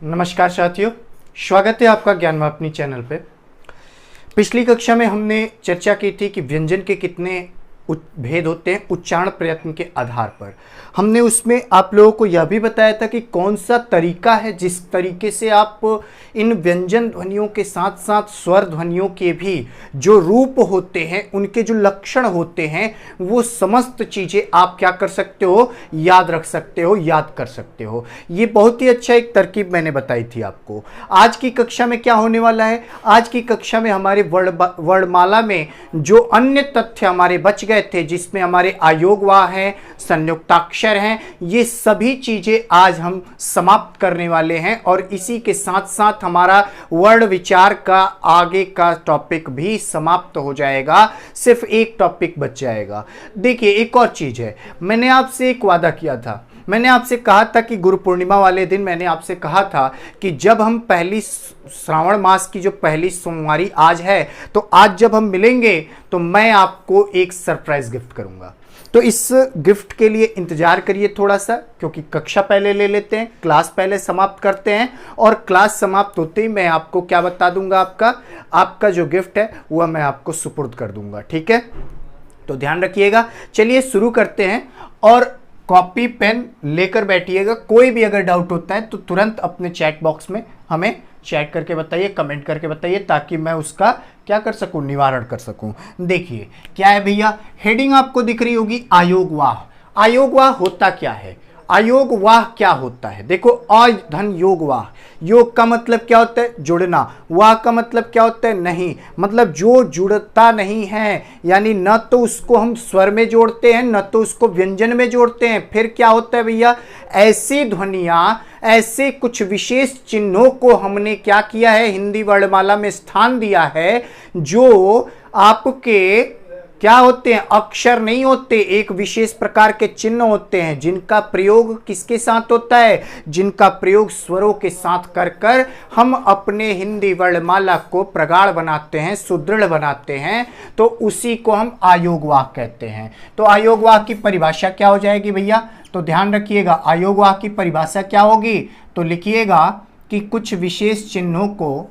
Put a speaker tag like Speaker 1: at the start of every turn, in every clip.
Speaker 1: नमस्कार साथियों, स्वागत है आपका ज्ञानवापनी चैनल पे। पिछली कक्षा में हमने चर्चा की थी कि व्यंजन के कितने भेद होते हैं उच्चारण प्रयत्न के आधार पर। हमने उसमें आप लोगों को यह भी बताया था कि कौन सा तरीका है जिस तरीके से आप इन व्यंजन ध्वनियों के साथ साथ स्वर ध्वनियों के भी जो रूप होते हैं, उनके जो लक्षण होते हैं, वो समस्त चीज़ें आप क्या कर सकते हो, याद रख सकते हो, याद कर सकते हो। ये बहुत ही अच्छा एक तरकीब मैंने बताई थी आपको। आज की कक्षा में क्या होने वाला है, आज की कक्षा में हमारे वर्णमाला में जो अन्य तथ्य हमारे बच गए थे, जिसमें हमारे आयोगवाह हैं, संयुक्ताक्षर हैं, ये सभी चीजें आज हम समाप्त करने वाले हैं और इसी के साथ साथ हमारा वर्ण विचार का आगे का टॉपिक भी समाप्त हो जाएगा। सिर्फ एक टॉपिक बच जाएगा। देखिए, एक और चीज है, मैंने आपसे एक वादा किया था। मैंने आपसे कहा था कि गुरु पूर्णिमा वाले दिन मैंने आपसे कहा था कि जब हम पहली श्रावण मास की जो पहली सोमवारी आज है, तो आज जब हम मिलेंगे तो मैं आपको एक सरप्राइज गिफ्ट करूंगा। तो इस गिफ्ट के लिए इंतजार करिए थोड़ा सा, क्योंकि कक्षा पहले ले लेते हैं, क्लास पहले समाप्त करते हैं और क्लास समाप्त होते ही मैं आपको क्या बता दूंगा, आपका जो गिफ्ट है वह मैं आपको सुपुर्द कर दूंगा। ठीक है, तो ध्यान रखिएगा। चलिए शुरू करते हैं और कॉपी पेन लेकर बैठिएगा। कोई भी अगर डाउट होता है तो तुरंत अपने चैट बॉक्स में हमें चैट करके बताइए, कमेंट करके बताइए, ताकि मैं उसका क्या कर सकूं, निवारण कर सकूं। देखिए क्या है भैया, हेडिंग आपको दिख रही होगी, आयोगवाह। आयोगवाह होता क्या है, आयोगवाह क्या होता है? देखो, अ धन योगवाह, योग का मतलब क्या होता है, जुड़ना। वाह का मतलब क्या होता है, नहीं, मतलब जो जुड़ता नहीं है, यानी न तो उसको हम स्वर में जोड़ते हैं, न तो उसको व्यंजन में जोड़ते हैं। फिर क्या होता है भैया, ऐसी ध्वनियां, ऐसे कुछ विशेष चिन्हों को हमने क्या किया है, हिंदी वर्णमाला में स्थान दिया है, जो आपके क्या होते हैं, अक्षर नहीं होते, एक विशेष प्रकार के चिन्ह होते हैं, जिनका प्रयोग किसके साथ होता है, जिनका प्रयोग स्वरों के साथ कर कर हम अपने हिंदी वर्णमाला को प्रगाढ़ बनाते हैं, सुदृढ़ बनाते हैं। तो उसी को हम आयोगवाह कहते हैं। तो आयोगवाह की परिभाषा क्या हो जाएगी भैया, तो ध्यान रखिएगा, आयोगवाह की परिभाषा क्या होगी, तो लिखिएगा कि कुछ विशेष चिन्हों को,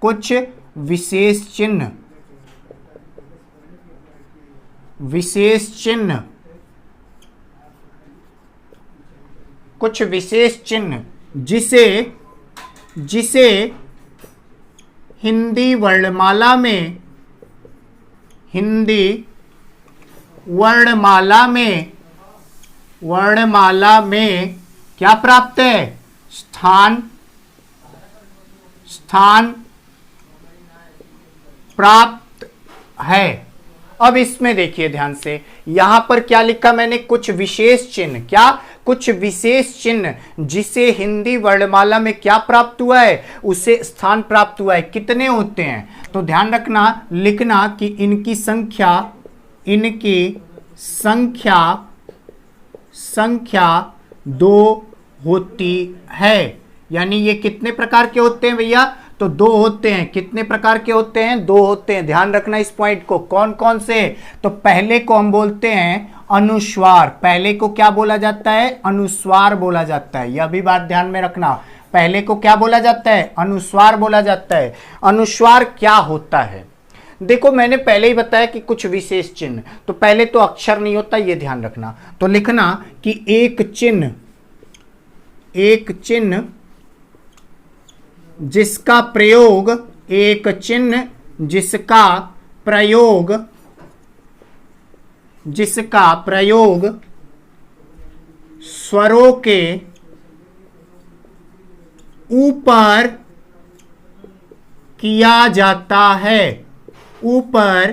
Speaker 1: कुछ विशेष चिन्ह, विशेष चिन्ह, कुछ विशेष चिन्ह जिसे हिंदी वर्णमाला में, हिंदी वर्णमाला में क्या प्राप्त है, स्थान प्राप्त है। अब इसमें देखिए ध्यान से, यहां पर क्या लिखा मैंने, कुछ विशेष चिन्ह, क्या, कुछ विशेष चिन्ह जिसे हिंदी वर्णमाला में क्या प्राप्त हुआ है, उसे स्थान प्राप्त हुआ है। कितने होते हैं, तो ध्यान रखना, लिखना कि इनकी संख्या 2 होती है। यानी ये कितने प्रकार के होते हैं भैया, तो 2 होते हैं। कितने प्रकार के होते हैं, 2 होते हैं। ध्यान रखना इस पॉइंट को। कौन कौन से, तो पहले को हम बोलते हैं अनुस्वार। पहले को क्या बोला जाता है, अनुस्वार बोला जाता है। यह भी बात ध्यान में रखना, पहले को क्या बोला जाता है, अनुस्वार बोला जाता है। अनुस्वार क्या होता है, देखो मैंने पहले ही बताया कि कुछ विशेष चिन्ह, तो पहले तो अक्षर नहीं होता, ये ध्यान रखना। तो लिखना कि एक चिन्ह जिसका प्रयोग, एक चिन्ह जिसका प्रयोग स्वरों के ऊपर किया जाता है, ऊपर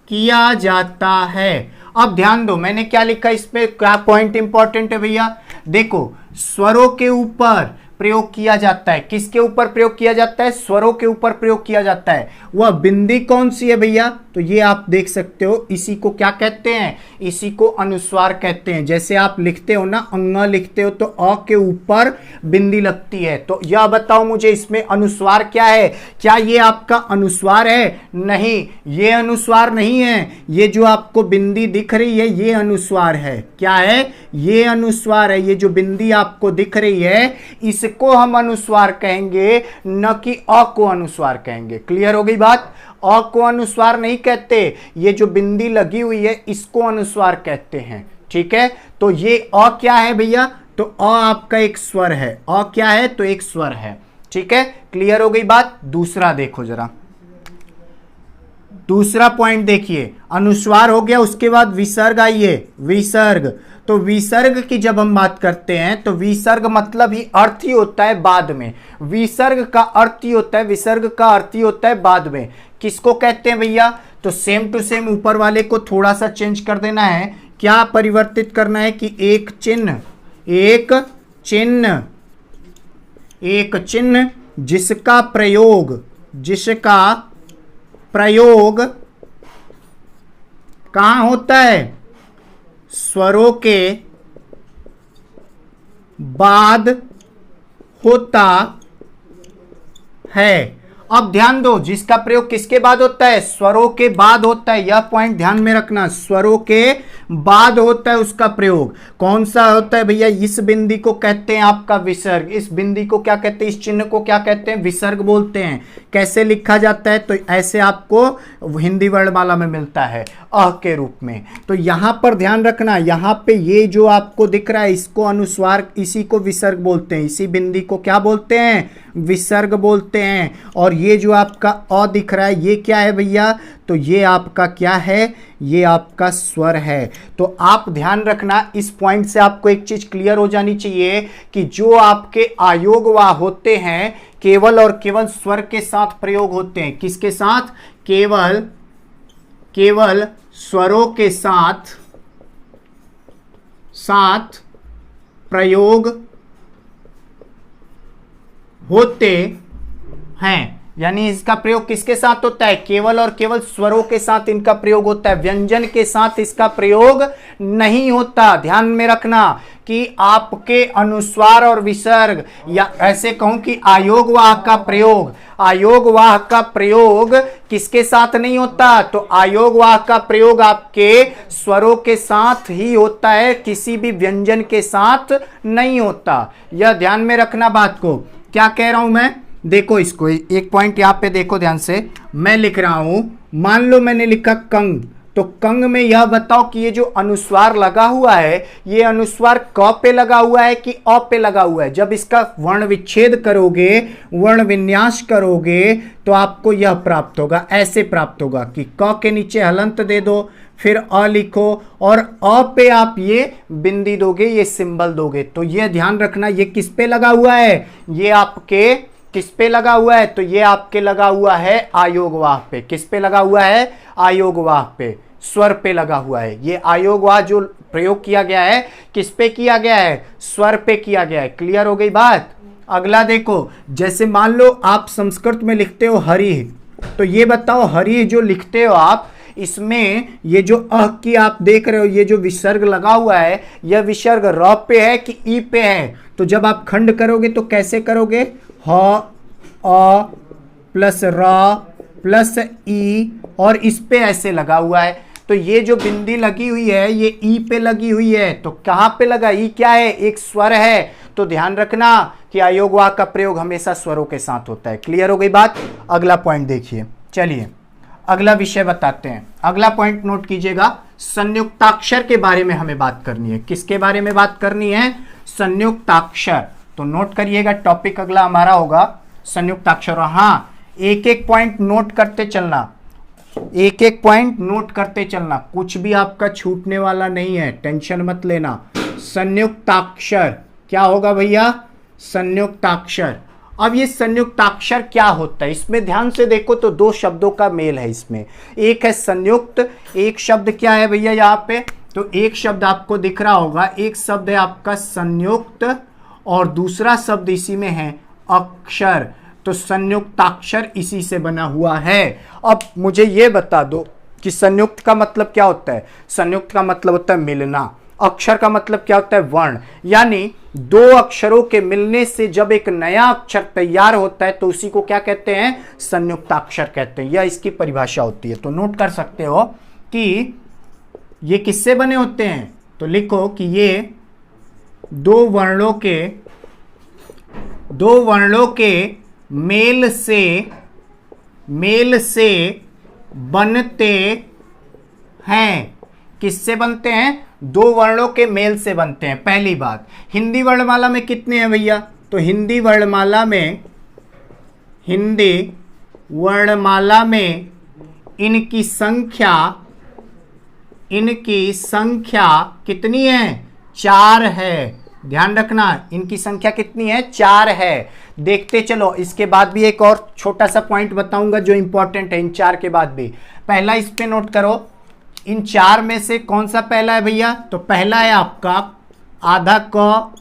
Speaker 1: किया जाता है। अब ध्यान दो, मैंने क्या लिखा इसमें, क्या पॉइंट इंपॉर्टेंट है भैया, देखो, स्वरों के ऊपर प्रयोग किया जाता है। किसके ऊपर प्रयोग किया जाता है, स्वरों के ऊपर प्रयोग किया जाता है। वह बिंदी कौन सी है भैया, तो ये आप देख सकते हो, इसी को क्या कहते हैं, इसी को अनुस्वार कहते हैं। जैसे आप लिखते हो ना, अंग लिखते हो तो अ के ऊपर बिंदी लगती है। तो यह बताओ मुझे, इसमें अनुस्वार क्या है, क्या ये आपका अनुस्वार है, नहीं, ये अनुस्वार नहीं है। ये जो आपको बिंदी दिख रही है ये अनुस्वार है। क्या है, ये अनुस्वार है। ये जो बिंदी आपको दिख रही है, इस को हम अनुस्वार कहेंगे, न कि अ को अनुस्वार कहेंगे। क्लियर हो गई बात? अ को अनुस्वार नहीं कहते, ये जो बिंदी लगी हुई है इसको अनुस्वार कहते हैं। ठीक है, तो ये अ क्या है भैया? तो अ आपका एक स्वर है। अ क्या है? तो एक स्वर है। ठीक है, क्लियर हो गई बात? दूसरा देखो जरा, दूसरा पॉइंट देखिए, अनुस्वार हो गया, उसके बाद विसर्ग आइए। विसर्ग, तो विसर्ग की जब हम बात करते हैं तो विसर्ग मतलब ही अर्थ ही होता है बाद में। विसर्ग का अर्थ ही होता है, विसर्ग का अर्थ ही होता है बाद में। किसको कहते हैं भैया? तो सेम टू सेम ऊपर वाले को थोड़ा सा चेंज कर देना है। क्या परिवर्तित करना है कि एक चिन्ह, एक चिन्ह, एक चिन्ह जिसका प्रयोग, जिसका प्रयोग कहां होता है? स्वरों के बाद होता है। अब ध्यान दो, जिसका प्रयोग किसके बाद होता है? स्वरों के बाद होता है। यह पॉइंट ध्यान में रखना, स्वरों के बाद होता है उसका प्रयोग। कौन सा होता है भैया? इस बिंदी को कहते हैं आपका विसर्ग। इस बिंदी को क्या कहते हैं? इस चिन्ह को क्या कहते हैं? विसर्ग बोलते हैं। कैसे लिखा जाता है? तो ऐसे आपको हिंदी वर्णमाला में मिलता है, अ के रूप में। तो यहां पर ध्यान रखना, यहां पे ये जो आपको दिख रहा है इसको अनुस्वार, इसी को विसर्ग बोलते हैं। इसी बिंदी को क्या बोलते हैं? विसर्ग बोलते हैं। और ये जो आपका अ दिख रहा है ये क्या है भैया? तो ये आपका क्या है? ये आपका स्वर है। तो आप ध्यान रखना, इस पॉइंट से आपको एक चीज क्लियर हो जानी चाहिए कि जो आपके आयोगवाह होते हैं केवल और केवल स्वर के साथ प्रयोग होते हैं। किसके साथ? केवल, केवल स्वरों के साथ प्रयोग होते हैं। यानी इसका प्रयोग किसके साथ होता है? केवल और केवल स्वरों के साथ इनका प्रयोग होता है, व्यंजन के साथ इसका प्रयोग नहीं होता। ध्यान में रखना कि आपके अनुस्वार और विसर्ग, या ऐसे कहूं कि आयोगवाह का प्रयोग, आयोगवाह का प्रयोग किसके साथ नहीं होता? तो आयोगवाह का प्रयोग आपके स्वरों के साथ ही होता है, किसी भी व्यंजन के साथ नहीं होता। यह ध्यान में रखना बात को। क्या कह रहा हूं मैं? देखो इसको, एक पॉइंट यहां पे देखो ध्यान से। मैं लिख रहा हूं, मान लो मैंने लिखा कंग, तो कंग में यह बताओ कि ये जो अनुस्वार लगा हुआ है ये अनुस्वार क पे लगा हुआ है कि अ पे लगा हुआ है? जब इसका वर्ण विच्छेद करोगे, वर्ण विन्यास करोगे, तो आपको यह प्राप्त होगा, ऐसे प्राप्त होगा कि क के नीचे हलंत दे दो, फिर अ लिखो और अ पे आप ये बिंदी दोगे, ये सिंबल दोगे। तो ये ध्यान रखना, ये किस पे लगा हुआ है? ये आपके किस पे लगा हुआ है? तो ये आपके लगा हुआ है आयोगवाह पे। किस पे लगा हुआ है? आयोगवाह पे, स्वर पे लगा हुआ है। ये आयोगवाह जो प्रयोग किया गया है किस पे किया गया है? स्वर पे किया गया है। क्लियर हो गई बात? अगला देखो, जैसे मान लो आप संस्कृत में लिखते हो हरि, तो ये बताओ हरि जो लिखते हो आप, इसमें ये जो अ की आप देख रहे हो, ये जो विसर्ग लगा हुआ है, यह विसर्ग र पे है कि ई पे है? तो जब आप खंड करोगे तो कैसे करोगे? ह अ प्लस र प्लस ई, और इस पे ऐसे लगा हुआ है। तो ये जो बिंदी लगी हुई है ये ई पे लगी हुई है। तो कहां पे लगा? ई क्या है? एक स्वर है। तो ध्यान रखना कि आयोगवाह का प्रयोग हमेशा स्वरों के साथ होता है। क्लियर हो गई बात? अगला पॉइंट देखिए, चलिए अगला विषय बताते हैं। अगला पॉइंट नोट कीजिएगा, संयुक्ताक्षर के बारे में हमें बात करनी है। किसके बारे में बात करनी है? संयुक्ताक्षर। तो नोट करिएगा, टॉपिक अगला हमारा होगा संयुक्ताक्षर। हाँ, एक एक पॉइंट नोट करते चलना, एक एक पॉइंट नोट करते चलना, कुछ भी आपका छूटने वाला नहीं है, टेंशन मत लेना। संयुक्ताक्षर क्या होगा भैया? संयुक्ताक्षर। अब ये संयुक्ताक्षर क्या होता है? इसमें ध्यान से देखो तो दो शब्दों का मेल है इसमें। एक है संयुक्त, एक शब्द क्या है भैया यहाँ पे? तो एक शब्द आपको दिख रहा होगा, एक शब्द है आपका संयुक्त और दूसरा शब्द इसी में है अक्षर। तो संयुक्ताक्षर इसी से बना हुआ है। अब मुझे ये बता दो कि संयुक्त का मतलब क्या होता है? संयुक्त का मतलब होता है मिलना। अक्षर का मतलब क्या होता है? वर्ण। यानी दो अक्षरों के मिलने से जब एक नया अक्षर तैयार होता है तो उसी को क्या कहते हैं? संयुक्ताक्षर कहते हैं। यह इसकी परिभाषा होती है। तो नोट कर सकते हो कि ये किससे बने होते हैं? तो लिखो कि ये दो वर्णों के दो वर्णों के मेल से बनते हैं। किससे बनते हैं? दो वर्णों के मेल से बनते हैं। पहली बात, हिंदी वर्णमाला में कितने हैं भैया? तो हिंदी वर्णमाला में इनकी संख्या कितनी है? 4 है। ध्यान रखना, इनकी संख्या कितनी है? 4 है। देखते चलो, इसके बाद भी एक और छोटा सा पॉइंट बताऊंगा जो इंपॉर्टेंट है इन 4 के बाद भी। पहला इस पे नोट करो, इन 4 में से कौन सा पहला है भैया? तो पहला है आपका आधा क,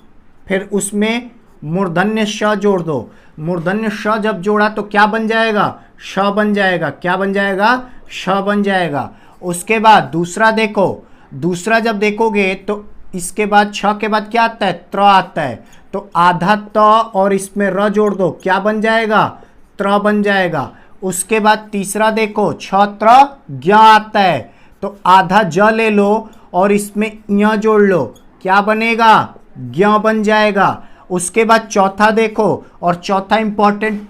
Speaker 1: फिर उसमें मूर्धन्य श जोड़ दो। मूर्धन्य श जब जोड़ा तो क्या बन जाएगा? श बन जाएगा। क्या बन जाएगा? श बन जाएगा। उसके बाद दूसरा देखो, दूसरा जब देखोगे तो इसके बाद छ के बाद क्या आता है? त्र आता है। तो आधा त और इसमें र जोड़ दो, क्या बन जाएगा? त्र बन जाएगा। उसके बाद तीसरा देखो, छ त्र ज्ञ आता है, तो आधा ज ले लो और इसमें ञ जोड़ लो, क्या बनेगा? ज्ञ बन जाएगा। उसके बाद चौथा देखो, और चौथा इंपॉर्टेंट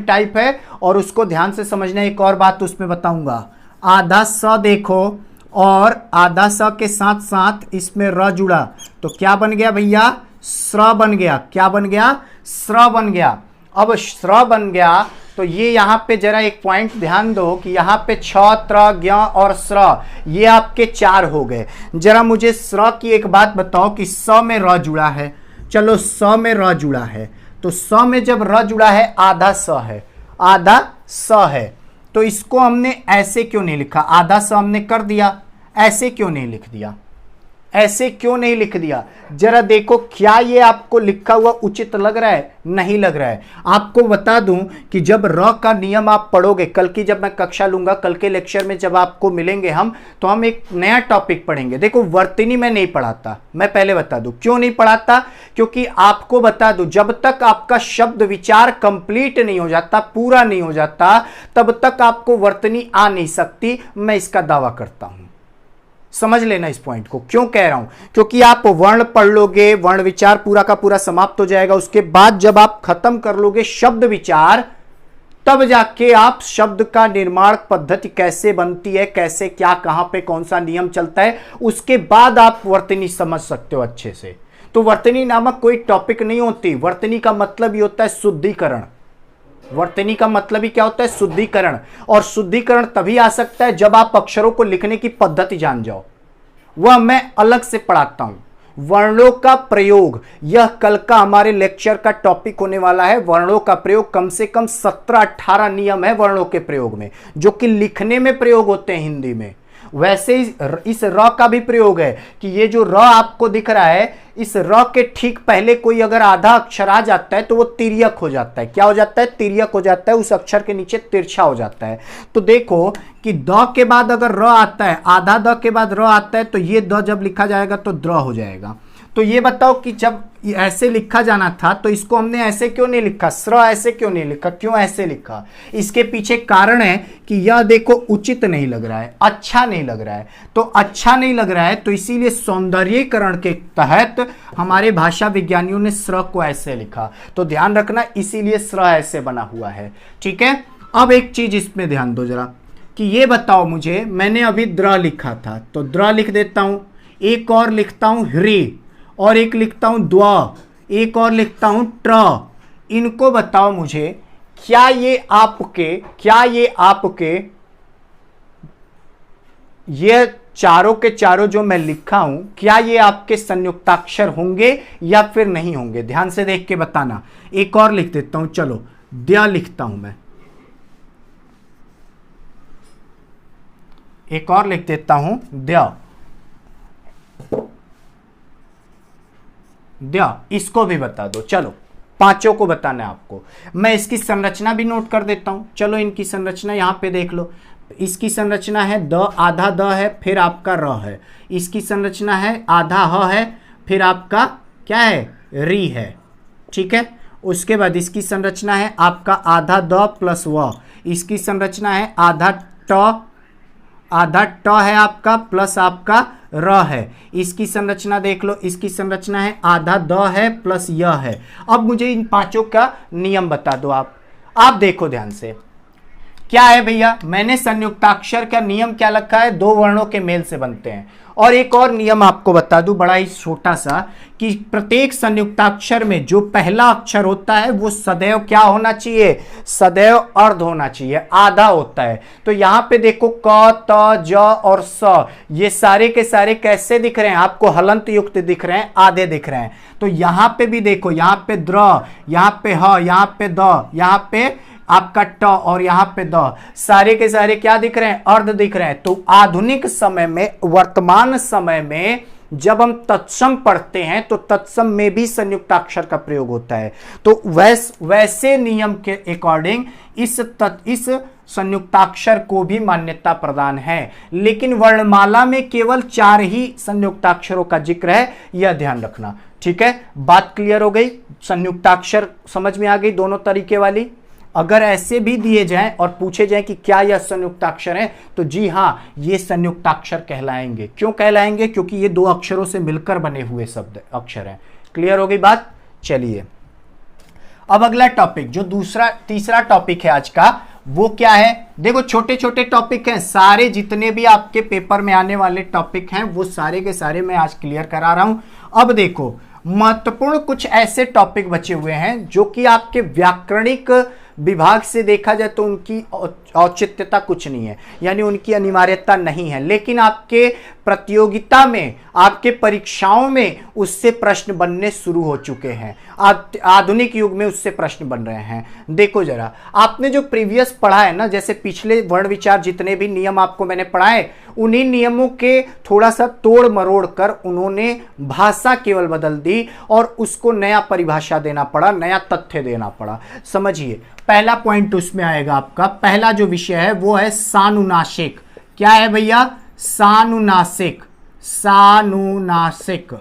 Speaker 1: टाइप है और उसको ध्यान से समझना। एक और बात उसमें बताऊंगा। आधा स देखो और आधा स के साथ साथ इसमें र जुड़ा, तो क्या बन गया भैया? स्र बन गया। क्या बन गया? स्र बन गया। अब स्र बन गया तो ये यहाँ पे जरा एक पॉइंट ध्यान दो कि यहाँ पे छ, त्र, ज्ञ और स्र, ये आपके 4 हो गए। जरा मुझे स्र की एक बात बताओ कि स में र जुड़ा है। चलो, स में र जुड़ा है, तो स में जब र जुड़ा है आधा स है, आधा स है, तो इसको हमने ऐसे क्यों नहीं लिखा? आधा स हमने कर दिया, ऐसे क्यों नहीं लिख दिया? ऐसे क्यों नहीं लिख दिया? जरा देखो, क्या ये आपको लिखा हुआ उचित लग रहा है? नहीं लग रहा है। आपको बता दूं कि जब र का नियम आप पढ़ोगे, कल की जब मैं कक्षा लूंगा, कल के लेक्चर में जब आपको मिलेंगे हम, तो हम एक नया टॉपिक पढ़ेंगे। देखो, वर्तनी में नहीं पढ़ाता, मैं पहले बता दूं क्यों नहीं पढ़ाता। क्योंकि आपको बता दूं, जब तक आपका शब्द विचार कंप्लीट नहीं हो जाता, पूरा नहीं हो जाता, तब तक आपको वर्तनी आ नहीं सकती। मैं इसका दावा करता हूं। समझ लेना इस पॉइंट को। क्यों कह रहा हूं? क्योंकि आप वर्ण पढ़ लोगे, वर्ण विचार पूरा का पूरा समाप्त हो जाएगा। उसके बाद जब आप खत्म कर लोगे शब्द विचार, तब जाके आप शब्द का निर्माण पद्धति कैसे बनती है, कैसे क्या, कहां पे कौन सा नियम चलता है, उसके बाद आप वर्तनी समझ सकते हो अच्छे से। तो वर्तनी नामक कोई टॉपिक नहीं होती। वर्तनी का मतलब ही होता है शुद्धिकरण। वर्तनी का मतलब ही क्या होता है? शुद्धिकरण। और शुद्धिकरण तभी आ सकता है जब आप अक्षरों को लिखने की पद्धति जान जाओ। वह मैं अलग से पढ़ाता हूं। वर्णों का प्रयोग, यह कल का हमारे लेक्चर का टॉपिक होने वाला है। वर्णों का प्रयोग, कम से कम 17-18 नियम है वर्णों के प्रयोग में, जो कि लिखने में प्रयोग होते हैं हिंदी में। वैसे ही इस र का भी प्रयोग है कि ये जो र आपको दिख रहा है, इस र के ठीक पहले कोई अगर आधा अक्षर आ जाता है तो वो तिर्यक हो जाता है। क्या हो जाता है? तिर्यक हो जाता है। उस अक्षर के नीचे तिरछा हो जाता है। तो देखो कि द के बाद अगर र आता है, आधा द के बाद र आता है, तो ये द जब लिखा जाएगा तो द्र हो जाएगा। तो ये बताओ कि जब ऐसे लिखा जाना था तो इसको हमने ऐसे क्यों नहीं लिखा? स्र ऐसे क्यों नहीं लिखा? क्यों ऐसे लिखा? इसके पीछे कारण है कि यह देखो उचित नहीं लग रहा है, अच्छा नहीं लग रहा है। तो अच्छा नहीं लग रहा है तो इसीलिए सौंदर्यीकरण के तहत हमारे भाषा विज्ञानियों ने स्र को ऐसे लिखा। तो ध्यान रखना, इसीलिए स्र ऐसे बना हुआ है। ठीक है। अब एक चीज इसमें ध्यान दो जरा कि ये बताओ मुझे, मैंने अभी द्र लिखा था तो द्र लिख देता हूं, एक और लिखता हूं ह्री, और एक लिखता हूं द्व, एक और लिखता हूं ट्र। इनको बताओ मुझे, क्या ये आपके ये चारों के चारों जो मैं लिखा हूं, क्या ये आपके संयुक्ताक्षर होंगे या फिर नहीं होंगे? ध्यान से देख के बताना। एक और लिख देता हूं, चलो द्या लिखता हूं मैं, एक और लिख देता हूं द्या। इसको भी बता दो। चलो, पांचों को बताना है आपको। मैं इसकी संरचना भी नोट कर देता हूं। चलो, इनकी संरचना यहां पे देख लो। इसकी संरचना है द, आधा द है, फिर आपका र है। इसकी संरचना है आधा ह है, फिर आपका क्या है? री है। ठीक है। उसके बाद इसकी संरचना है आपका आधा द प्लस व। इसकी संरचना है आधा ट आधा ट है आपका प्लस आपका र है। इसकी संरचना देख लो, इसकी संरचना है आधा द है प्लस य है। अब मुझे इन पांचों का नियम बता दो आप देखो ध्यान से क्या है भैया। मैंने संयुक्ताक्षर का नियम क्या रखा है, दो वर्णों के मेल से बनते हैं। और एक और नियम आपको बता दूं बड़ा ही छोटा सा, कि प्रत्येक संयुक्ताक्षर में जो पहला अक्षर होता है वो सदैव क्या होना चाहिए, सदैव अर्ध होना चाहिए, आधा होता है। तो यहां पे देखो क त ज और स, ये सारे के सारे कैसे दिख रहे हैं आपको, हलंत युक्त दिख रहे हैं, आधे दिख रहे हैं। तो यहां पे भी देखो, यहां पे द्र, यहां पे ह, यहां पे द, यहां पे आपका ट और यहां पे द, सारे के सारे क्या दिख रहे हैं, अर्ध दिख रहे हैं। तो आधुनिक समय में, वर्तमान समय में जब हम तत्सम पढ़ते हैं तो तत्सम में भी संयुक्ताक्षर का प्रयोग होता है। तो वैसे नियम के अकॉर्डिंग इस संयुक्ताक्षर को भी मान्यता प्रदान है। लेकिन वर्णमाला में केवल 4 ही संयुक्ताक्षरों का जिक्र है, यह ध्यान रखना। ठीक है, बात क्लियर हो गई, संयुक्ताक्षर समझ में आ गई दोनों तरीके वाली। अगर ऐसे भी दिए जाएं और पूछे जाएं कि क्या यह संयुक्ताक्षर है, तो जी हाँ, ये संयुक्ताक्षर कहलाएंगे। क्यों कहलाएंगे, क्योंकि ये दो अक्षरों से मिलकर बने हुए शब्द अक्षर हैं। क्लियर हो गई बात। चलिए अब अगला टॉपिक, जो तीसरा टॉपिक है आज का, वो क्या है। देखो छोटे छोटे टॉपिक हैं सारे, जितने भी आपके पेपर में आने वाले टॉपिक हैं वो सारे के सारे मैं आज क्लियर करा रहा हूं। अब देखो महत्वपूर्ण कुछ ऐसे टॉपिक बचे हुए हैं जो कि आपके व्याकरणिक विभाग से देखा जाए तो उनकी औचित्यता कुछ नहीं है, यानी उनकी अनिवार्यता नहीं है, लेकिन आपके प्रतियोगिता में, आपके परीक्षाओं में उससे प्रश्न बनने शुरू हो चुके हैं। आधुनिक युग में उससे प्रश्न बन रहे हैं। देखो जरा, आपने जो प्रीवियस पढ़ा है ना, जैसे पिछले वर्ण विचार जितने भी नियम आपको मैंने पढ़ाए, उन्हीं नियमों के थोड़ा सा तोड़ मरोड़ कर उन्होंने भाषा केवल बदल दी और उसको नया परिभाषा देना पड़ा, नया तथ्य देना पड़ा। समझिए, पहला पॉइंट उसमें आएगा आपका, पहला जो विषय है वो है सानुनासिक। क्या है भैया, सानुनासिक। सानुनासिक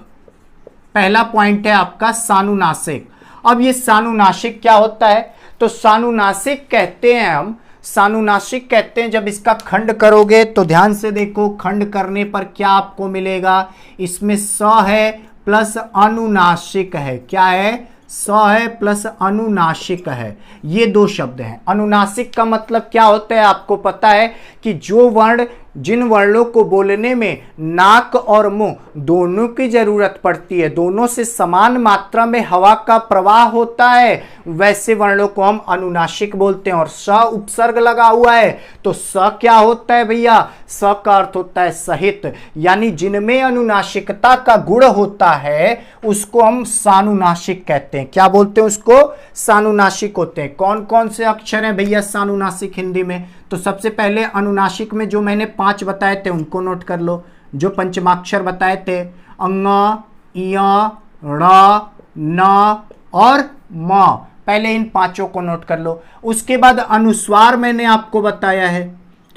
Speaker 1: पहला पॉइंट है आपका, सानुनासिक। अब ये सानुनासिक क्या होता है, तो सानुनासिक कहते हैं हम, सानुनासिक कहते हैं जब इसका खंड करोगे तो ध्यान से देखो, खंड करने पर क्या आपको मिलेगा, इसमें स है प्लस अनुनासिक है। क्या है, स है प्लस अनुनासिक है। ये दो शब्द हैं। अनुनासिक का मतलब क्या होता है आपको पता है, कि जो वर्ण, जिन वर्णों को बोलने में नाक और मुंह दोनों की जरूरत पड़ती है, दोनों से समान मात्रा में हवा का प्रवाह होता है, वैसे वर्णों को हम अनुनासिक बोलते हैं। और स उपसर्ग लगा हुआ है, तो स क्या होता है भैया, स का अर्थ होता है सहित, यानी जिनमें अनुनासिकता का गुण होता है उसको हम सानुनासिक कहते हैं। क्या बोलते हैं उसको, सानुनासिक होते हैं। कौन कौन से अक्षर हैं भैया सानुनासिक हिंदी में, तो सबसे पहले अनुनासिक में जो मैंने 5 बताए थे उनको नोट कर लो। जो पंचमाक्षर बताए थे, अंग, इय, ण, न और म, पहले इन 5 को नोट कर लो। उसके बाद अनुस्वार मैंने आपको बताया है,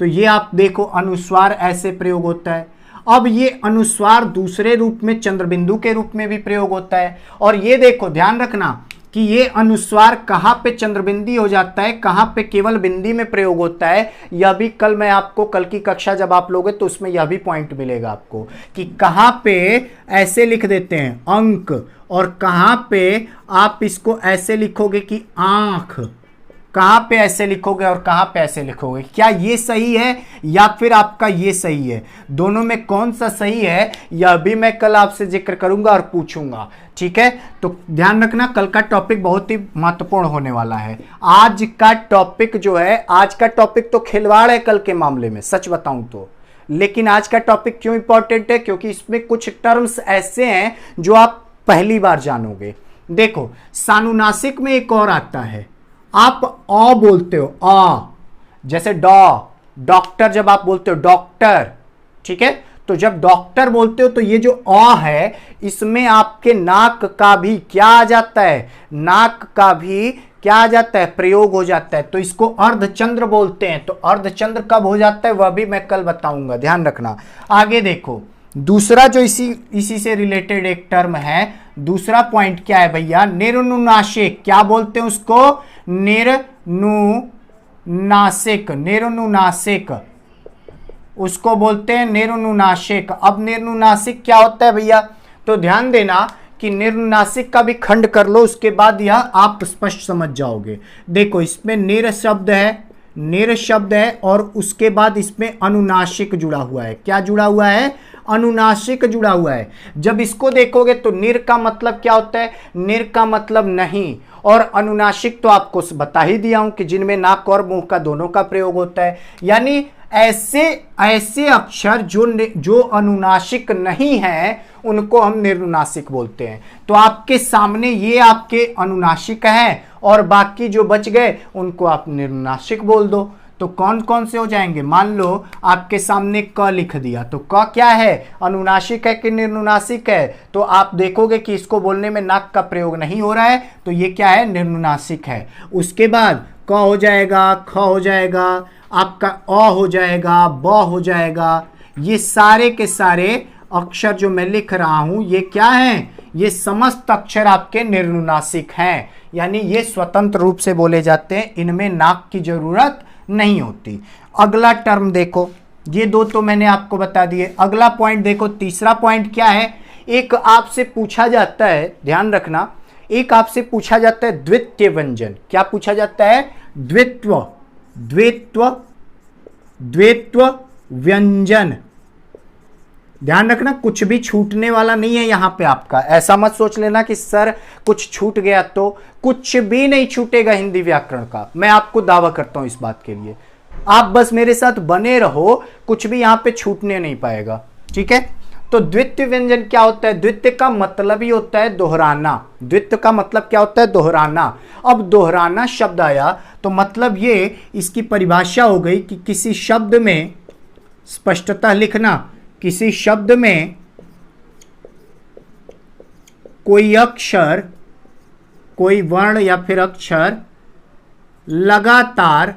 Speaker 1: तो ये आप देखो अनुस्वार ऐसे प्रयोग होता है। अब ये अनुस्वार दूसरे रूप में चंद्रबिंदु के रूप में भी प्रयोग होता है। और ये देखो ध्यान रखना कि ये अनुस्वार कहाँ पे चंद्रबिंदी हो जाता है, कहाँ पे केवल बिंदी में प्रयोग होता है। यह भी कल मैं आपको, कल की कक्षा जब आप लोगे तो उसमें यह भी पॉइंट मिलेगा आपको कि कहाँ पे ऐसे लिख देते हैं अंक, और कहाँ पे आप इसको ऐसे लिखोगे कि आंख, कहाँ पे ऐसे लिखोगे और कहाँ पे ऐसे लिखोगे। क्या ये सही है या फिर आपका ये सही है, दोनों में कौन सा सही है यह भी मैं कल आपसे जिक्र करूंगा और पूछूंगा। ठीक है, तो ध्यान रखना, कल का टॉपिक बहुत ही महत्वपूर्ण होने वाला है। आज का टॉपिक जो है, आज का टॉपिक तो खिलवाड़ है कल के मामले में, सच बताऊं तो। लेकिन आज का टॉपिक क्यों इंपॉर्टेंट है, क्योंकि इसमें कुछ टर्म्स ऐसे हैं जो आप पहली बार जानोगे। देखो सानुनासिक में एक और आता है, आप अ बोलते हो, अ, जैसे डॉक्टर जब आप बोलते हो डॉक्टर, ठीक है, तो जब डॉक्टर बोलते हो तो ये जो अ है इसमें आपके नाक का भी क्या आ जाता है, नाक का भी क्या आ जाता है, प्रयोग हो जाता है। तो इसको अर्धचंद्र बोलते हैं। तो अर्धचंद्र कब हो जाता है वह भी मैं कल बताऊंगा, ध्यान रखना। आगे देखो, दूसरा जो इसी से रिलेटेड एक टर्म है, दूसरा पॉइंट क्या है भैया, निरनुनासिक। क्या बोलते हैं उसको, निरनुनासिक। निरनुनासिक उसको बोलते हैं निर्नुनासिक। अब निर्नुनासिक क्या होता है भैया, तो ध्यान देना कि निर्नुनासिक का भी खंड कर लो, उसके बाद यह आप स्पष्ट समझ जाओगे। देखो इसमें निर शब्द है, निर शब्द है, और उसके बाद इसमें अनुनासिक जुड़ा हुआ है। क्या जुड़ा हुआ है, अनुनासिक जुड़ा हुआ है। जब इसको देखोगे तो निर का मतलब क्या होता है, निर का मतलब नहीं, और अनुनासिक तो आपको बता ही दिया हूं कि जिनमें नाक और मुंह का दोनों का प्रयोग होता है। यानी ऐसे अक्षर जो अनुनासिक नहीं है उनको हम निर्नुनासिक बोलते हैं। तो आपके सामने ये आपके अनुनासिक हैं और बाकी जो बच गए उनको आप निर्नुनासिक बोल दो। तो कौन कौन से हो जाएंगे, मान लो आपके सामने क लिख दिया, तो क क्या है, अनुनासिक है कि निर्नुनासिक है, तो आप देखोगे कि इसको बोलने में नाक का प्रयोग नहीं हो रहा है, तो ये क्या है, निर्नुनासिक है। उसके बाद क हो जाएगा, ख हो जाएगा, आपका अ हो जाएगा, ब हो जाएगा। ये सारे के सारे अक्षर जो मैं लिख रहा हूं ये क्या हैं, ये समस्त अक्षर आपके निर्नुनासिक हैं, यानी ये स्वतंत्र रूप से बोले जाते हैं, इनमें नाक की जरूरत नहीं होती। अगला टर्म देखो, ये दो तो मैंने आपको बता दिए। अगला पॉइंट देखो, तीसरा पॉइंट क्या है, एक आपसे पूछा जाता है, ध्यान रखना, एक आपसे पूछा जाता है द्वितीय व्यंजन। क्या पूछा जाता है, द्वित्व, द्वित्व, द्वित्व व्यंजन। ध्यान रखना कुछ भी छूटने वाला नहीं है यहां पे आपका, ऐसा मत सोच लेना कि सर कुछ छूट गया, तो कुछ भी नहीं छूटेगा हिंदी व्याकरण का, मैं आपको दावा करता हूं इस बात के लिए। आप बस मेरे साथ बने रहो, कुछ भी यहां पे छूटने नहीं पाएगा, ठीक है। तो द्वितीय व्यंजन क्या होता है, द्वितीय का मतलब ही होता है दोहराना। द्वितीय का मतलब क्या होता है, दोहराना। अब दोहराना शब्द आया तो मतलब ये, इसकी परिभाषा हो गई कि किसी शब्द में, स्पष्टतः लिखना, किसी शब्द में कोई अक्षर, कोई वर्ण या फिर अक्षर लगातार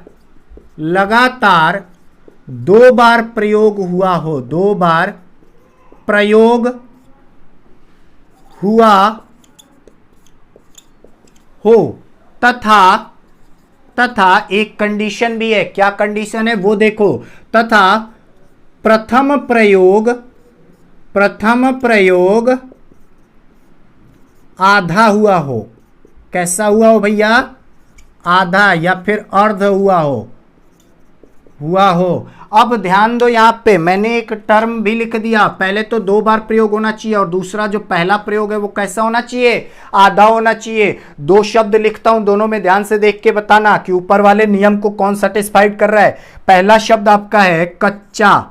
Speaker 1: दो बार प्रयोग हुआ हो, दो बार प्रयोग हुआ हो, तथा एक कंडीशन भी है। क्या कंडीशन है वो देखो, तथा प्रथम प्रयोग आधा हुआ हो। कैसा हुआ हो भैया, आधा या फिर अर्ध हुआ हो। अब ध्यान दो, यहां पे मैंने एक टर्म भी लिख दिया। पहले तो दो बार प्रयोग होना चाहिए, और दूसरा जो पहला प्रयोग है वो कैसा होना चाहिए, आधा होना चाहिए। दो शब्द लिखता हूं, दोनों में ध्यान से देख के बताना कि ऊपर वाले नियम को कौन सेटिस्फाइड कर रहा है। पहला शब्द आपका है कच्चा,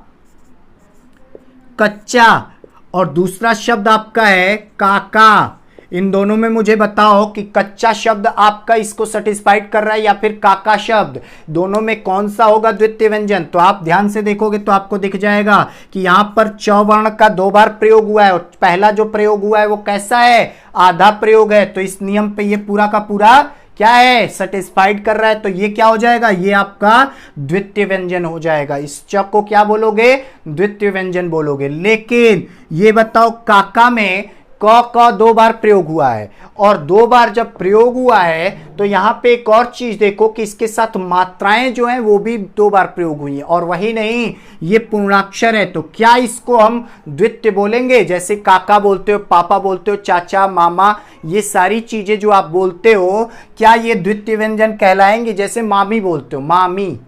Speaker 1: कच्चा, और दूसरा शब्द आपका है काका। इन दोनों में मुझे बताओ कि कच्चा शब्द आपका इसको सेटिस्फाइड कर रहा है या फिर काका शब्द, दोनों में कौन सा होगा द्वितीय व्यंजन। तो आप ध्यान से देखोगे तो आपको दिख जाएगा कि यहां पर च वर्ण का दो बार प्रयोग हुआ है, और पहला जो प्रयोग हुआ है वो कैसा है, आधा प्रयोग है। तो इस नियम पे ये पूरा का पूरा क्या है, सेटिस्फाइड कर रहा है। तो ये क्या हो जाएगा, ये आपका द्वितीय व्यंजन हो जाएगा। इस च को क्या बोलोगे, द्वितीय व्यंजन बोलोगे। लेकिन ये बताओ, काका में क दो बार प्रयोग हुआ है, और दो बार जब प्रयोग हुआ है तो यहां पे एक और चीज देखो कि इसके साथ मात्राएं जो हैं वो भी दो बार प्रयोग हुई हैं। और वही नहीं, ये पूर्णाक्षर है, तो क्या इसको हम द्वितीय बोलेंगे। जैसे काका बोलते हो, पापा बोलते हो, चाचा, मामा, ये सारी चीजें जो आप बोलते हो, क्या ये द्वितीय व्यंजन कहलाएंगे। जैसे मामी बोलते हो, मामी,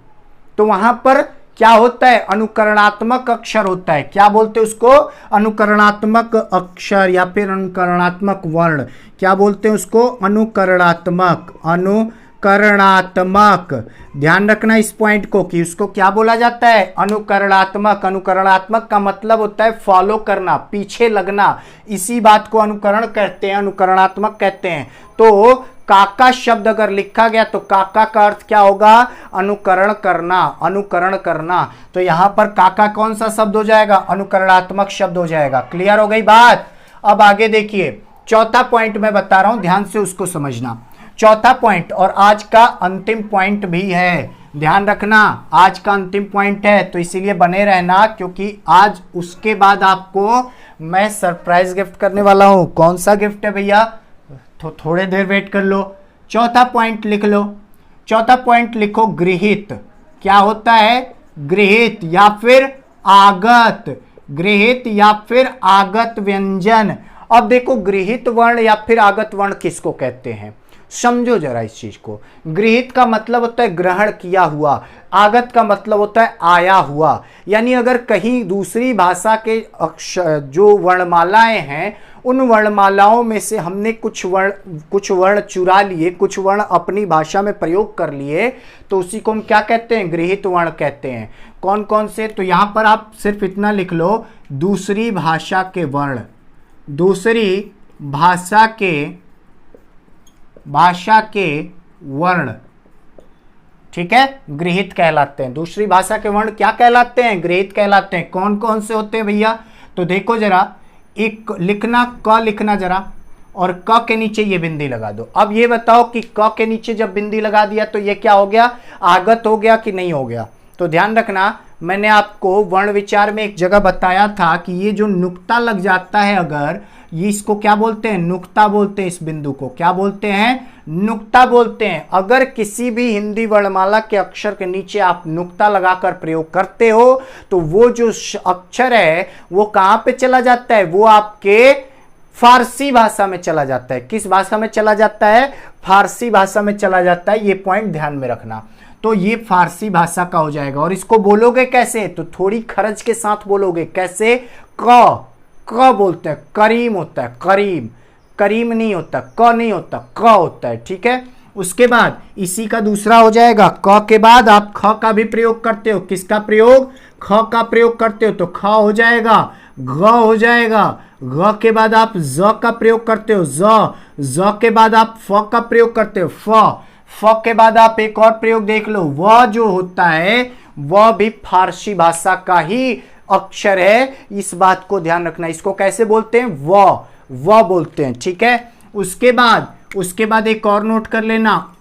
Speaker 1: तो वहां पर क्या होता है, अनुकरणात्मक अक्षर होता है। क्या बोलते हैं उसको, अनुकरणात्मक अक्षर या फिर अनुकरणात्मक वर्ण। क्या बोलते हैं उसको, अनुकरणात्मक, अनुकरणात्मक। ध्यान रखना इस पॉइंट को कि उसको क्या बोला जाता है, अनुकरणात्मक। अनुकरणात्मक का मतलब होता है फॉलो करना, पीछे लगना, इसी बात को अनुकरण कहते हैं, अनुकरणात्मक कहते हैं। तो काका शब्द अगर लिखा गया तो काका का अर्थ क्या होगा, अनुकरण करना, अनुकरण करना। तो यहां पर काका कौन सा शब्द हो जाएगा, अनुकरणात्मक शब्द हो जाएगा। क्लियर हो गई बात। अब आगे देखिए, चौथा पॉइंट मैं बता रहा हूं, ध्यान से उसको समझना। चौथा पॉइंट और आज का अंतिम पॉइंट भी है, ध्यान रखना, आज का अंतिम पॉइंट है, तो इसीलिए बने रहना, क्योंकि आज उसके बाद आपको मैं सरप्राइज गिफ्ट करने वाला हूं। कौन सा गिफ्ट है भैया, तो थोड़े देर वेट कर लो। चौथा पॉइंट लिख लो, चौथा पॉइंट लिखो गृहीत। क्या होता है, गृहीत या फिर आगत, गृहीत या फिर आगत व्यंजन। अब देखो गृहीत वर्ण या फिर आगत वर्ण किसको कहते हैं, समझो जरा इस चीज को। गृहीत का मतलब होता है ग्रहण किया हुआ, आगत का मतलब होता है आया हुआ। यानी अगर कहीं दूसरी भाषा के अक्षर जो वर्णमालाएं हैं उन वर्णमालाओं में से हमने कुछ वर्ण चुरा लिए, कुछ वर्ण अपनी भाषा में प्रयोग कर लिए, तो उसी को हम क्या कहते हैं, गृहीत वर्ण कहते हैं। कौन कौन से, तो यहां पर आप सिर्फ इतना लिख लो, दूसरी भाषा के वर्ण, दूसरी भाषा के वर्ण, ठीक है, गृहीत कहलाते हैं। दूसरी भाषा के वर्ण क्या कहलाते हैं, गृहीत कहलाते हैं। कौन कौन से होते हैं भैया, तो देखो जरा, एक लिखना, क लिखना जरा, और क के नीचे ये बिंदी लगा दो। अब ये बताओ कि क के नीचे जब बिंदी लगा दिया तो ये क्या हो गया, आगत हो गया कि नहीं हो गया। तो ध्यान रखना, मैंने आपको वर्ण विचार में एक जगह बताया था कि ये जो नुक्ता लग जाता है, अगर ये, इसको क्या बोलते हैं, नुक्ता बोलते हैं। इस बिंदु को क्या बोलते हैं, नुक्ता बोलते हैं। अगर किसी भी हिंदी वर्णमाला के अक्षर के नीचे आप नुक्ता लगाकर प्रयोग करते हो तो वो जो अक्षर है वो कहां पे चला जाता है, वो आपके फारसी भाषा में चला जाता है। किस भाषा में चला जाता है, फारसी भाषा में चला जाता है। ये पॉइंट ध्यान में रखना। तो ये फारसी भाषा का हो जाएगा। और इसको बोलोगे कैसे, तो थोड़ी खरज के साथ बोलोगे। कैसे, क बोलते हैं, करीम होता है, करीम नहीं होता, क नहीं होता, क होता है, ठीक है। उसके बाद इसी का दूसरा हो जाएगा, क के बाद आप ख का भी प्रयोग करते हो। किसका प्रयोग, ख का प्रयोग करते हो, तो ख हो जाएगा, घ हो जाएगा, घ के बाद आप ज का प्रयोग करते हो, ज के बाद आप फ का प्रयोग करते हो, फ के बाद आप एक और प्रयोग देख लो, वह जो होता है वह भी फारसी भाषा का ही अक्षर है। इस बात को ध्यान रखना। इसको कैसे बोलते हैं, वह बोलते हैं, ठीक है। उसके बाद एक और नोट कर लेना,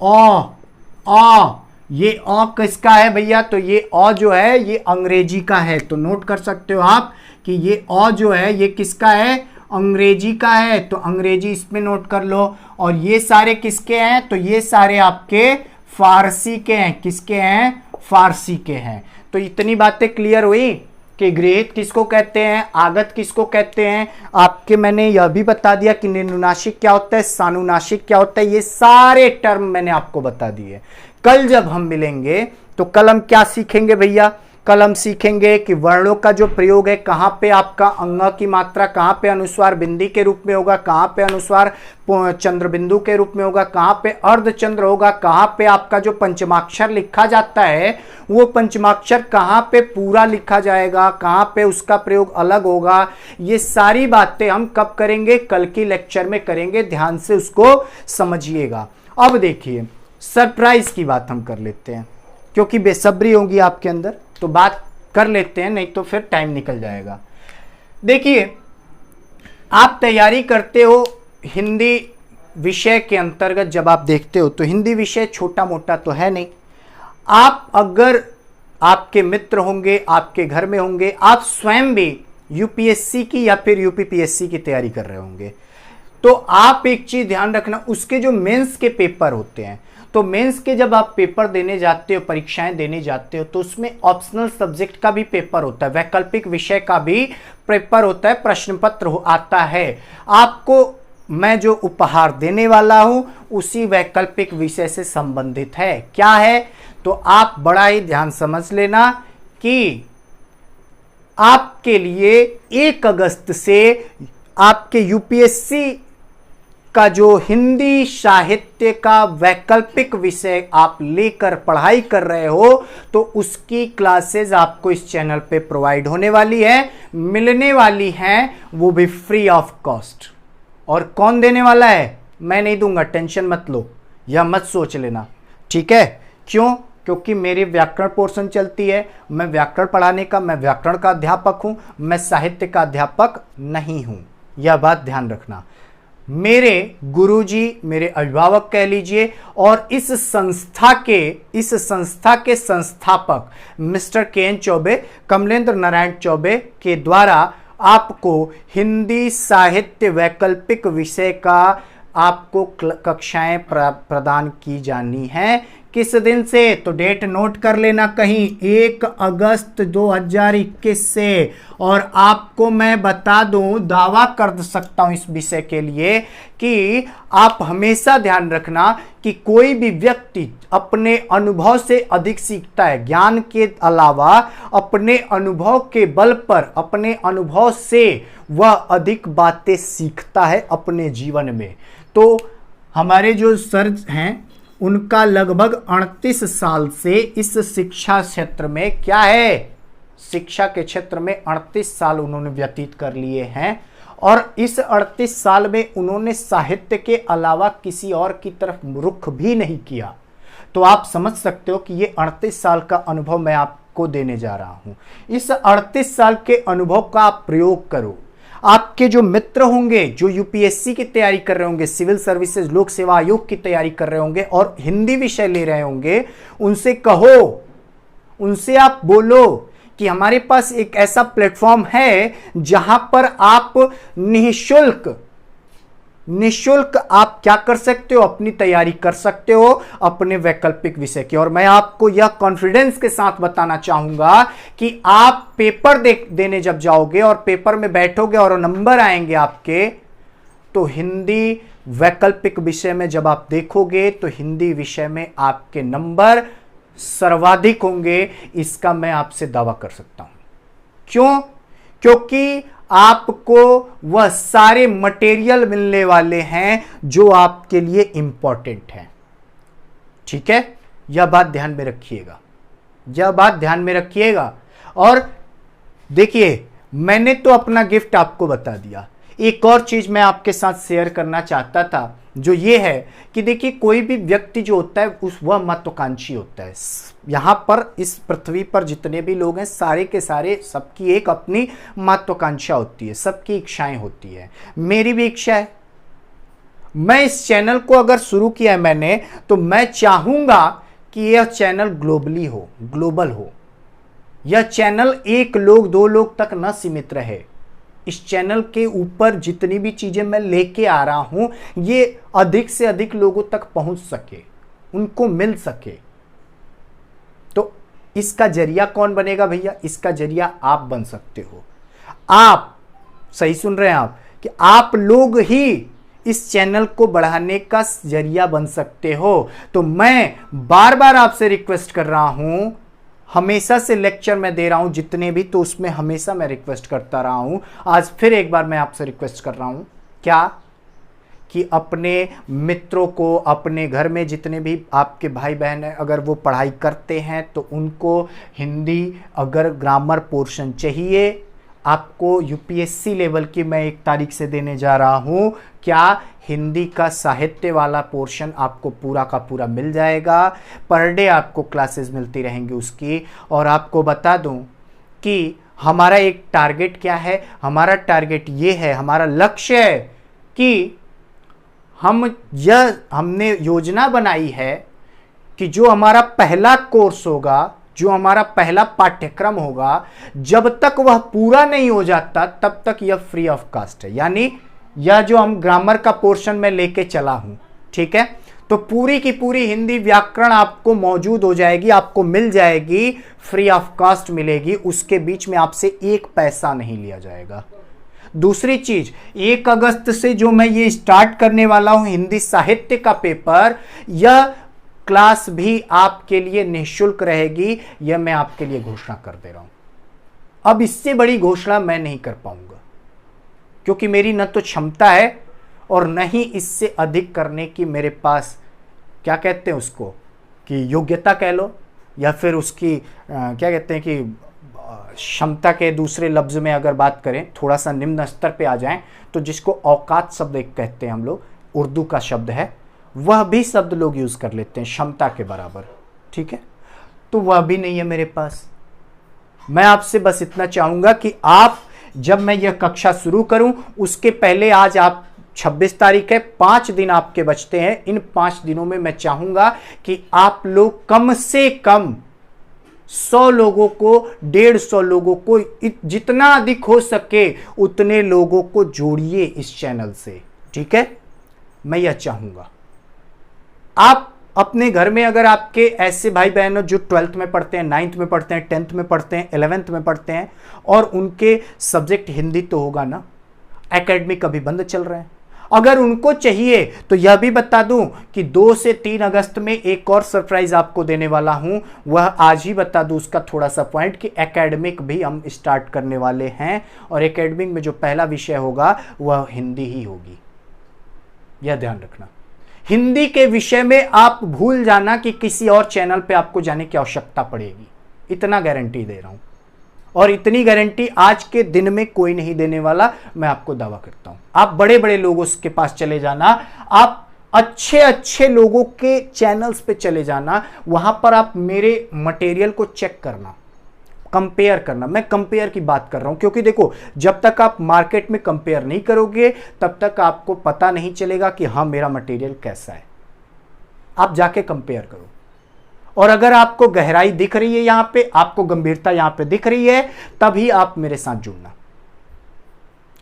Speaker 1: ये अ किसका है भैया, तो ये अ जो है ये अंग्रेजी का है। तो नोट कर सकते हो आप कि ये अ जो है ये किसका है, अंग्रेजी का है। तो अंग्रेजी इसमें नोट कर लो। और ये सारे किसके हैं, तो ये सारे आपके फारसी के हैं। किसके हैं, फारसी के हैं। तो इतनी बातें क्लियर हुई कि गृहीत किसको कहते हैं, आगत किसको कहते हैं। आपके मैंने यह भी बता दिया कि निनुनासिक क्या होता है, सानुनासिक क्या होता है। ये सारे टर्म मैंने आपको बता दिए। कल जब हम मिलेंगे तो कल हम क्या सीखेंगे भैया, कल हम सीखेंगे कि वर्णों का जो प्रयोग है, कहाँ पे आपका अंग की मात्रा, कहाँ पे अनुस्वार बिंदी के रूप में होगा, कहाँ पे अनुस्वार चंद्र बिंदु के रूप में होगा, कहाँ पे अर्धचंद्र होगा, कहाँ पे आपका जो पंचमाक्षर लिखा जाता है वो पंचमाक्षर कहाँ पे पूरा लिखा जाएगा, कहाँ पे उसका प्रयोग अलग होगा। ये सारी बातें हम कब करेंगे, कल की लेक्चर में करेंगे। ध्यान से उसको समझिएगा। अब देखिए सरप्राइज की बात हम कर लेते हैं, क्योंकि बेसब्री होगी आपके अंदर, तो बात कर लेते हैं, नहीं तो फिर टाइम निकल जाएगा। देखिए आप तैयारी करते हो हिंदी विषय के अंतर्गत, जब आप देखते हो तो हिंदी विषय छोटा मोटा तो है नहीं। आप अगर आपके मित्र होंगे, आपके घर में होंगे, आप स्वयं भी यूपीएससी की या फिर यूपीपीएससी की तैयारी कर रहे होंगे, तो आप एक चीज ध्यान रखना, उसके जो मेंस के पेपर होते हैं, तो मेंस के जब आप पेपर देने जाते हो, परीक्षाएं देने जाते हो, तो उसमें ऑप्शनल सब्जेक्ट का भी पेपर होता है, वैकल्पिक विषय का भी पेपर होता है, प्रश्न पत्र आता है। आपको मैं जो उपहार देने वाला हूं उसी वैकल्पिक विषय से संबंधित है। क्या है, तो आप बड़ा ही ध्यान समझ लेना कि आपके लिए 1 अगस्त से आपके यूपीएससी का जो हिंदी साहित्य का वैकल्पिक विषय आप लेकर पढ़ाई कर रहे हो, तो उसकी क्लासेस आपको इस चैनल पे प्रोवाइड होने वाली है, मिलने वाली हैं, वो भी फ्री ऑफ कॉस्ट। और कौन देने वाला है, मैं नहीं दूंगा, टेंशन मत लो, यह मत सोच लेना, ठीक है। क्यों, क्योंकि मेरी व्याकरण पोर्शन चलती है, मैं व्याकरण पढ़ाने का, मैं व्याकरण का अध्यापक हूं, मैं साहित्य का अध्यापक नहीं हूं। यह बात ध्यान रखना। मेरे गुरुजी, मेरे अभिभावक कह लीजिए, और इस संस्था के संस्थापक मिस्टर के.एन. चौबे, कमलेंद्र नारायण चौबे के द्वारा आपको हिंदी साहित्य वैकल्पिक विषय का आपको कक्षाएं प्रदान की जानी है। किस दिन से, तो डेट नोट कर लेना कहीं, 1 अगस्त 2021 से। और आपको मैं बता दूं, दावा कर सकता हूं इस विषय के लिए कि आप हमेशा ध्यान रखना कि कोई भी व्यक्ति अपने अनुभव से अधिक सीखता है। ज्ञान के अलावा अपने अनुभव के बल पर, अपने अनुभव से वह अधिक बातें सीखता है अपने जीवन में। तो हमारे जो सर हैं उनका लगभग 38 साल से इस शिक्षा क्षेत्र में क्या है, शिक्षा के क्षेत्र में 38 साल उन्होंने व्यतीत कर लिए हैं। और इस 38 साल में उन्होंने साहित्य के अलावा किसी और की तरफ रुख भी नहीं किया। तो आप समझ सकते हो कि ये 38 साल का अनुभव मैं आपको देने जा रहा हूं। इस 38 साल के अनुभव का आप प्रयोग करो। आपके जो मित्र होंगे जो यूपीएससी की तैयारी कर रहे होंगे, सिविल सर्विसेज लोक सेवा आयोग की तैयारी कर रहे होंगे और हिंदी विषय ले रहे होंगे, उनसे कहो, उनसे आप बोलो कि हमारे पास एक ऐसा प्लेटफॉर्म है जहां पर आप निशुल्क आप क्या कर सकते हो, अपनी तैयारी कर सकते हो अपने वैकल्पिक विषय की। और मैं आपको यह कॉन्फिडेंस के साथ बताना चाहूंगा कि आप पेपर देने जब जाओगे और पेपर में बैठोगे और नंबर आएंगे आपके, तो हिंदी वैकल्पिक विषय में जब आप देखोगे तो हिंदी विषय में आपके नंबर सर्वाधिक होंगे, इसका मैं आपसे दावा कर सकता हूं। क्यों? क्योंकि आपको वह सारे मटेरियल मिलने वाले हैं जो आपके लिए इंपॉर्टेंट हैं। ठीक है, यह बात ध्यान में रखिएगा, यह बात ध्यान में रखिएगा। और देखिए, मैंने तो अपना गिफ्ट आपको बता दिया। एक और चीज मैं आपके साथ शेयर करना चाहता था, जो ये है कि देखिए, कोई भी व्यक्ति जो होता है वह महत्वाकांक्षी होता है। यहां पर इस पृथ्वी पर जितने भी लोग हैं, सारे के सारे, सबकी एक अपनी महत्वाकांक्षा होती है, सबकी इच्छाएं होती है। मेरी भी इच्छा है, मैं इस चैनल को अगर शुरू किया है मैंने, तो मैं चाहूंगा कि यह चैनल ग्लोबल हो। यह चैनल 1 लोग 2 लोग तक न सीमित रहे। इस चैनल के ऊपर जितनी भी चीजें मैं लेके आ रहा हूं, ये अधिक से अधिक लोगों तक पहुंच सके, उनको मिल सके। तो इसका जरिया कौन बनेगा भैया? इसका जरिया आप बन सकते हो। आप सही सुन रहे हैं आप, कि आप लोग ही इस चैनल को बढ़ाने का जरिया बन सकते हो। तो मैं बार बार आपसे रिक्वेस्ट कर रहा हूं, हमेशा से लेक्चर मैं दे रहा हूं जितने भी, तो उसमें हमेशा मैं रिक्वेस्ट करता रहा हूं। आज फिर एक बार मैं आपसे रिक्वेस्ट कर रहा हूं, क्या कि अपने मित्रों को, अपने घर में जितने भी आपके भाई बहन हैं, अगर वो पढ़ाई करते हैं तो उनको हिंदी अगर ग्रामर पोर्शन चाहिए, आपको यूपीएससी लेवल की मैं 1 तारीख से देने जा रहा हूं। क्या हिंदी का साहित्य वाला पोर्शन आपको पूरा का पूरा मिल जाएगा। पर डे आपको क्लासेस मिलती रहेंगी उसकी। और आपको बता दूं कि हमारा एक टारगेट क्या है, हमारा टारगेट ये है, हमारा लक्ष्य है कि हमने योजना बनाई है कि जो हमारा पहला कोर्स होगा, जो हमारा पहला पाठ्यक्रम होगा, जब तक वह पूरा नहीं हो जाता तब तक यह फ्री ऑफ कॉस्ट है। यानी यह जो हम ग्रामर का पोर्शन में लेके चला हूं, ठीक है, तो पूरी की पूरी हिंदी व्याकरण आपको मौजूद हो जाएगी, आपको मिल जाएगी, फ्री ऑफ कॉस्ट मिलेगी। उसके बीच में आपसे 1 पैसा नहीं लिया जाएगा। दूसरी चीज, 1 अगस्त से जो मैं ये स्टार्ट करने वाला हूं हिंदी साहित्य का पेपर, यह क्लास भी आपके लिए निःशुल्क रहेगी। यह मैं आपके लिए घोषणा कर दे रहा हूं। अब इससे बड़ी घोषणा मैं नहीं कर पाऊंगा, क्योंकि मेरी न तो क्षमता है और न ही इससे अधिक करने की मेरे पास, क्या कहते हैं उसको, कि योग्यता कह लो, या फिर उसकी क्या कहते हैं कि क्षमता के दूसरे लफ्ज में अगर बात करें, थोड़ा सा निम्न स्तर पे आ जाएं, तो जिसको औकात शब्द एक कहते हैं हम लोग, उर्दू का शब्द है, वह भी शब्द लोग यूज कर लेते हैं क्षमता के बराबर। ठीक है, तो वह भी नहीं है मेरे पास। मैं आपसे बस इतना चाहूंगा कि आप, जब मैं यह कक्षा शुरू करूं उसके पहले, आज आप 26 तारीख है, 5 दिन आपके बचते हैं। इन 5 दिनों में मैं चाहूंगा कि आप लोग कम से कम 100 लोगों को, 150 लोगों को, जितना अधिक हो सके उतने लोगों को जोड़िए इस चैनल से। ठीक है, मैं यह चाहूंगा। आप अपने घर में अगर आपके ऐसे भाई बहन हो जो 12th में पढ़ते हैं, 9th में पढ़ते हैं, 10th में पढ़ते हैं, 11th में पढ़ते हैं और उनके सब्जेक्ट हिंदी तो होगा ना, एकेडमिक अभी बंद चल रहे हैं, अगर उनको चाहिए तो यह भी बता दूं कि 2 से 3 अगस्त में एक और सरप्राइज आपको देने वाला हूं। वह आज ही बता दूं उसका थोड़ा सा पॉइंट कि एकेडमिक भी हम स्टार्ट करने वाले हैं और एकेडमिक में जो पहला विषय होगा वह हिंदी ही होगी, यह ध्यान रखना। हिंदी के विषय में आप भूल जाना कि किसी और चैनल पे आपको जाने की आवश्यकता पड़ेगी, इतना गारंटी दे रहा हूं। और इतनी गारंटी आज के दिन में कोई नहीं देने वाला, मैं आपको दावा करता हूं। आप बड़े बड़े लोगों के पास चले जाना, आप अच्छे अच्छे लोगों के चैनल्स पे चले जाना, वहां पर आप मेरे मटेरियल को चेक करना, कंपेयर करना। मैं कंपेयर की बात कर रहा हूं क्योंकि देखो, जब तक आप मार्केट में कंपेयर नहीं करोगे तब तक आपको पता नहीं चलेगा कि हाँ मेरा मटेरियल कैसा है। आप जाके कंपेयर करो, और अगर आपको गहराई दिख रही है यहां पे, आपको गंभीरता यहां पे दिख रही है, तभी आप मेरे साथ जुड़ना।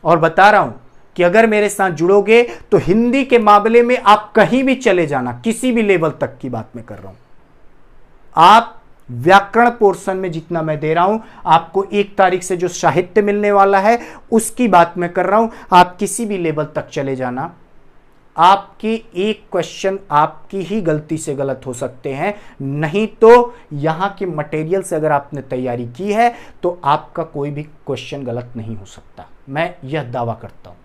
Speaker 1: और बता रहा हूं कि अगर मेरे साथ जुड़ोगे तो हिंदी के मामले में आप कहीं भी चले जाना, किसी भी लेवल तक की बात मैं कर रहा हूं। आप व्याकरण पोर्शन में जितना मैं दे रहा हूं, आपको 1 तारीख से जो साहित्य मिलने वाला है उसकी बात मैं कर रहा हूं। आप किसी भी लेवल तक चले जाना, आपके एक क्वेश्चन आपकी ही गलती से गलत हो सकते हैं, नहीं तो यहां के मटेरियल से अगर आपने तैयारी की है तो आपका कोई भी क्वेश्चन गलत नहीं हो सकता, मैं यह दावा करता हूं।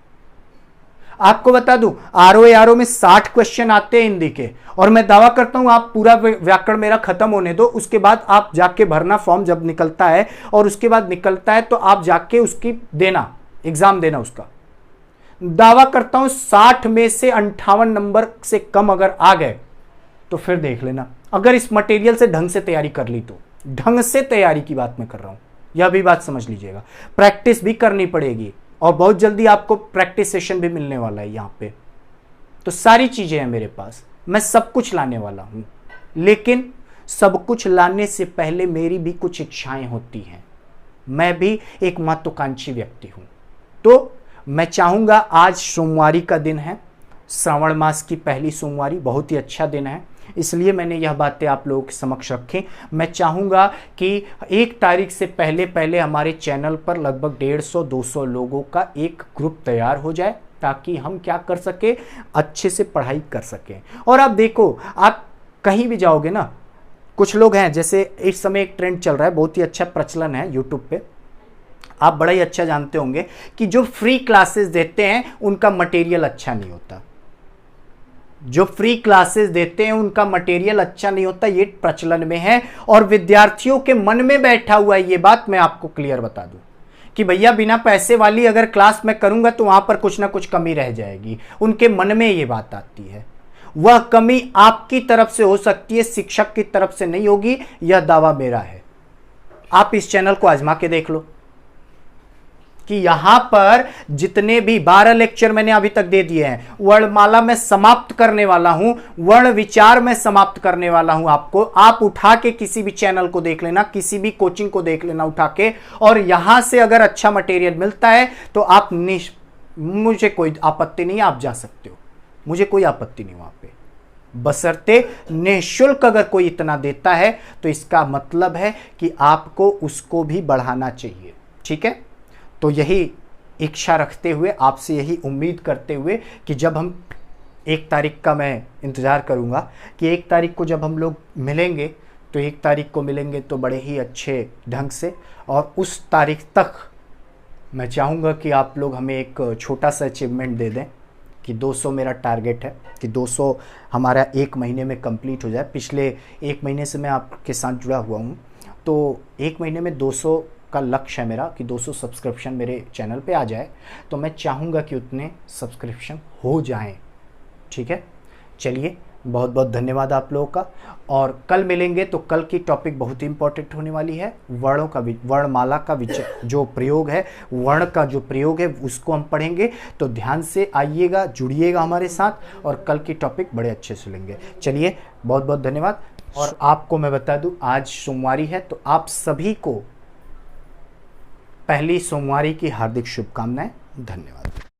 Speaker 1: आपको बता दूं, आरओ में 60 क्वेश्चन आते हैं हिंदी के, और मैं दावा करता हूं आप पूरा व्याकरण मेरा खत्म होने दो, उसके बाद आप जाके भरना फॉर्म जब निकलता है, और उसके बाद निकलता है तो आप जाके उसकी देना, एग्जाम देना उसका। दावा करता हूं 60 में से 58 नंबर से कम अगर आ गए तो फिर देख लेना, अगर इस मटेरियल से ढंग से तैयारी कर ली तो। ढंग से तैयारी की बात मैं कर रहा हूं, यह भी बात समझ लीजिएगा। प्रैक्टिस भी करनी पड़ेगी और बहुत जल्दी आपको प्रैक्टिस सेशन भी मिलने वाला है यहां पे। तो सारी चीजें हैं मेरे पास, मैं सब कुछ लाने वाला हूं, लेकिन सब कुछ लाने से पहले मेरी भी कुछ इच्छाएं होती हैं। मैं भी एक महत्वाकांक्षी व्यक्ति हूं। तो मैं चाहूंगा, आज सोमवारी का दिन है, श्रावण मास की पहली सोमवारी, बहुत ही अच्छा दिन है, इसलिए मैंने यह बातें आप लोगों के समक्ष रखी। मैं चाहूंगा कि 1 तारीख से पहले पहले हमारे चैनल पर लगभग 150-200 लोगों का एक ग्रुप तैयार हो जाए, ताकि हम क्या कर सके, अच्छे से पढ़ाई कर सकें। और आप देखो, आप कहीं भी जाओगे ना, कुछ लोग हैं, जैसे इस समय एक ट्रेंड चल रहा है, बहुत ही अच्छा प्रचलन है यूट्यूब पे, आप बड़ा ही अच्छा जानते होंगे कि जो फ्री क्लासेस देते हैं उनका मटेरियल अच्छा नहीं होता। जो फ्री क्लासेस देते हैं उनका मटेरियल अच्छा नहीं होता, ये प्रचलन में है और विद्यार्थियों के मन में बैठा हुआ है। ये बात मैं आपको क्लियर बता दूं कि भैया बिना पैसे वाली अगर क्लास मैं करूंगा तो वहां पर कुछ ना कुछ कमी रह जाएगी। उनके मन में ये बात आती है। वह कमी आपकी तरफ से हो सकती है, शिक्षक की तरफ से नहीं होगी, यह दावा मेरा है। आप इस चैनल को आजमा के देख लो कि यहां पर जितने भी 12 लेक्चर मैंने अभी तक दे दिए हैं, वर्णमाला में समाप्त करने वाला हूं, वर्ण विचार में समाप्त करने वाला हूं। आपको, आप उठा के किसी भी चैनल को देख लेना, किसी भी कोचिंग को देख लेना उठा के, और यहां से अगर अच्छा मटेरियल मिलता है तो आप मुझे कोई आपत्ति नहीं, आप जा सकते हो, मुझे कोई आपत्ति नहीं वहां पे, बशर्ते निःशुल्क अगर कोई इतना देता है तो इसका मतलब है कि आपको उसको भी बढ़ाना चाहिए। ठीक है, तो यही इच्छा रखते हुए, आपसे यही उम्मीद करते हुए कि जब हम 1 तारीख का मैं इंतज़ार करूंगा कि 1 तारीख को जब हम लोग मिलेंगे तो 1 तारीख को मिलेंगे तो बड़े ही अच्छे ढंग से, और उस तारीख तक मैं चाहूँगा कि आप लोग हमें एक छोटा सा अचीवमेंट दे दें कि 200 मेरा टारगेट है कि 200 हमारा 1 महीने में कंप्लीट हो जाए। पिछले 1 महीने से मैं आपके साथ जुड़ा हुआ हूँ, तो 1 महीने में 200 का लक्ष्य है मेरा कि 200 सब्सक्रिप्शन मेरे चैनल पे आ जाए। तो मैं चाहूँगा कि उतने सब्सक्रिप्शन हो जाएं। ठीक है, चलिए, बहुत बहुत धन्यवाद आप लोगों का, और कल मिलेंगे तो कल की टॉपिक बहुत ही इंपॉर्टेंट होने वाली है। वर्णों का, वर्णमाला का जो प्रयोग है, वर्ण का जो प्रयोग है उसको हम पढ़ेंगे। तो ध्यान से आइएगा, जुड़िएगा हमारे साथ, और कल की टॉपिक बड़े अच्छे से लेंगे। चलिए, बहुत बहुत धन्यवाद। और आपको मैं बता दूं, आज सोमवारी है, तो आप सभी को पहली सोमवारी की हार्दिक शुभकामनाएं। धन्यवाद।